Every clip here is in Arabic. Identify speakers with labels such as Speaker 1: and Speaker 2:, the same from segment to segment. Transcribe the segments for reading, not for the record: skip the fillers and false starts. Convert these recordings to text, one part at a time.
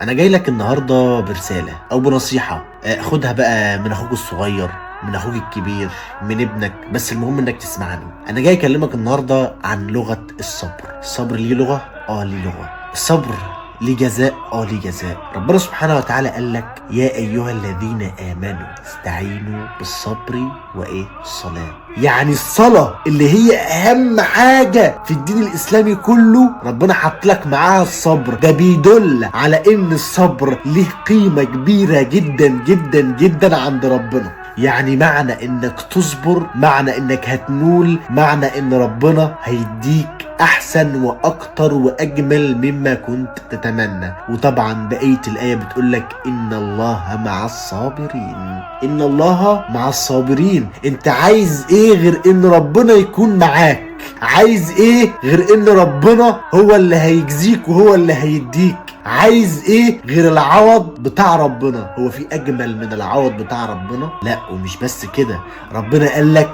Speaker 1: انا جاي لك النهارده برساله او بنصيحه، خدها بقى من اخوك الصغير، من اخوك الكبير، من ابنك، بس المهم انك تسمعني. انا جاي اكلمك النهارده عن لغه الصبر. الصبر ليه لغه؟ ليه لغه. الصبر ليه جزاء؟ ليه جزاء. ربنا سبحانه وتعالى قال لك: يا ايها الذين امنوا استعينوا بالصبر الصلاه. يعني الصلاه اللي هي اهم حاجه في الدين الاسلامي كله، ربنا حط لك معاها الصبر. ده بيدل على ان الصبر ليه قيمه كبيره جدا جدا جدا عند ربنا. يعني معنى انك تصبر، معنى انك هتنول، معنى ان ربنا هيديك احسن واكتر واجمل مما كنت تتمنى. وطبعا بقية الايه بتقولك: ان الله مع الصابرين. ان الله مع الصابرين. انت عايز ايه غير ان ربنا يكون معاك؟ عايز ايه غير ان ربنا هو اللي هيجزيك وهو اللي هيديك؟ عايز ايه غير العوض بتاع ربنا؟ هو في اجمل من العوض بتاع ربنا؟ لا. ومش بس كده، ربنا قال لك: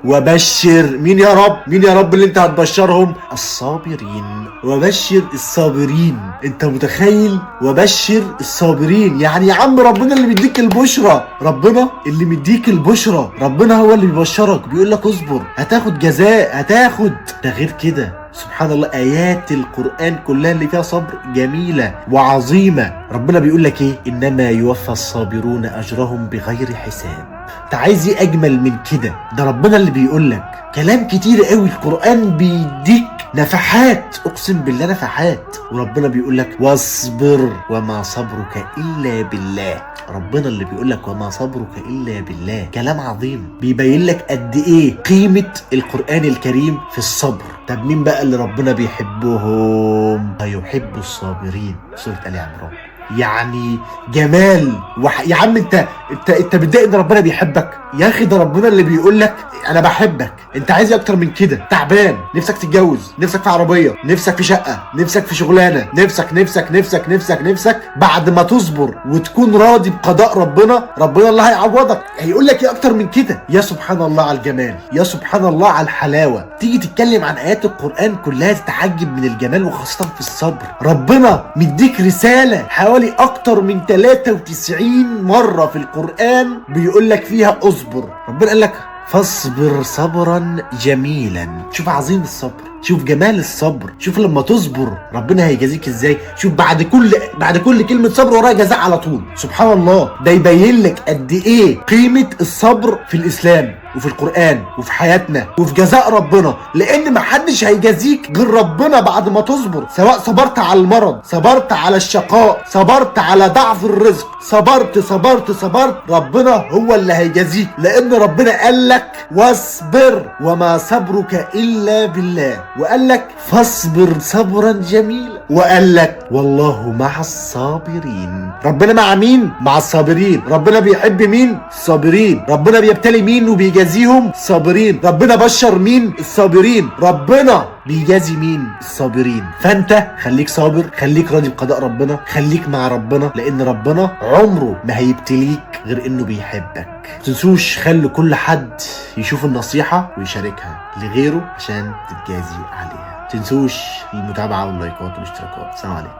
Speaker 1: وبشر مين يا رب؟ مين يا رب اللي انت هتبشرهم؟ الصابرين. وبشر الصابرين. انت متخيل؟ وبشر الصابرين. يعني يا عم ربنا اللي بيديك البشرى، ربنا اللي مديك البشرى، ربنا هو اللي بيبشرك، بيقول لك اصبر هتاخد جزاء، هتاخد. ده غير كده سبحان الله ايات القرآن كلها اللي فيها صبر جميلة وعظيمة. ربنا بيقول لك ايه؟ انما يوفى الصابرون اجرهم بغير حساب. انت عايز ايه اجمل من كده؟ ده ربنا اللي بيقول لك كلام كتير قوي. القرآن بيديك نفحات، اقسم بالله نفحات. وربنا بيقول لك: واصبر وما صبرك الا بالله. ربنا اللي بيقول لك وما صبرك الا بالله. كلام عظيم بيبين لك قد ايه قيمة القرآن الكريم في الصبر. طب مين بقى اللي ربنا بيحبهم؟ هيحب الصابرين. سورة آل عمران. يعني جمال يا عم انت بتضايق ان ربنا بيحبك؟ يا اخي ده ربنا اللي بيقول لك انا بحبك. انت عايز ايه اكتر من كده؟ تعبان، نفسك تتجوز، نفسك في عربيه، نفسك في شقه، نفسك في شغلانه، نفسك بعد ما تصبر وتكون راضي بقضاء ربنا اللي هيعوضك. هيقول لك ايه اكتر من كده؟ يا سبحان الله على الجمال، يا سبحان الله على الحلاوه. تيجي تتكلم عن ايات القرآن كلها تتعجب من الجمال، وخاصه في الصبر. ربنا مديك رساله حوالي اكتر من 93 مره في القرآن بيقول لك فيها اصبر. ربنا قال لك: فاصبر صبرا جميلا. شوف عظيم الصبر، شوف جمال الصبر، شوف لما تصبر ربنا هيجازيك ازاي. شوف بعد كل كلمه صبر وراها جزاء على طول. سبحان الله. ده يبين لك قد ايه قيمه الصبر في الاسلام وفي القرآن وفي حياتنا وفي جزاء ربنا. لان محدش هيجازيك غير ربنا بعد ما تصبر. سواء صبرت على المرض، صبرت على الشقاء، صبرت على ضعف الرزق، صبرت، ربنا هو اللي هيجازيك. لان ربنا قال لك: واصبر وما صبرك الا بالله. وقال لك: فاصبر صبرا جميلا. وقال لك: والله مع الصابرين. ربنا مع مين؟ مع الصابرين. ربنا بيحب مين؟ الصابرين. ربنا بيبتلي مين وبيجازيهم؟ الصابرين. ربنا بشر مين؟ الصابرين. ربنا بيجازي مين؟ الصابرين. فانت خليك صابر، خليك راضي بقضاء ربنا، خليك مع ربنا، لان ربنا عمره ما هيبتليك غير انه بيحبك. متنسوش خلوا كل حد يشوف النصيحة ويشاركها لغيره عشان تتجازي عليها. متنسوش المتابعة واللايكات والاشتراكات. سلام عليكم.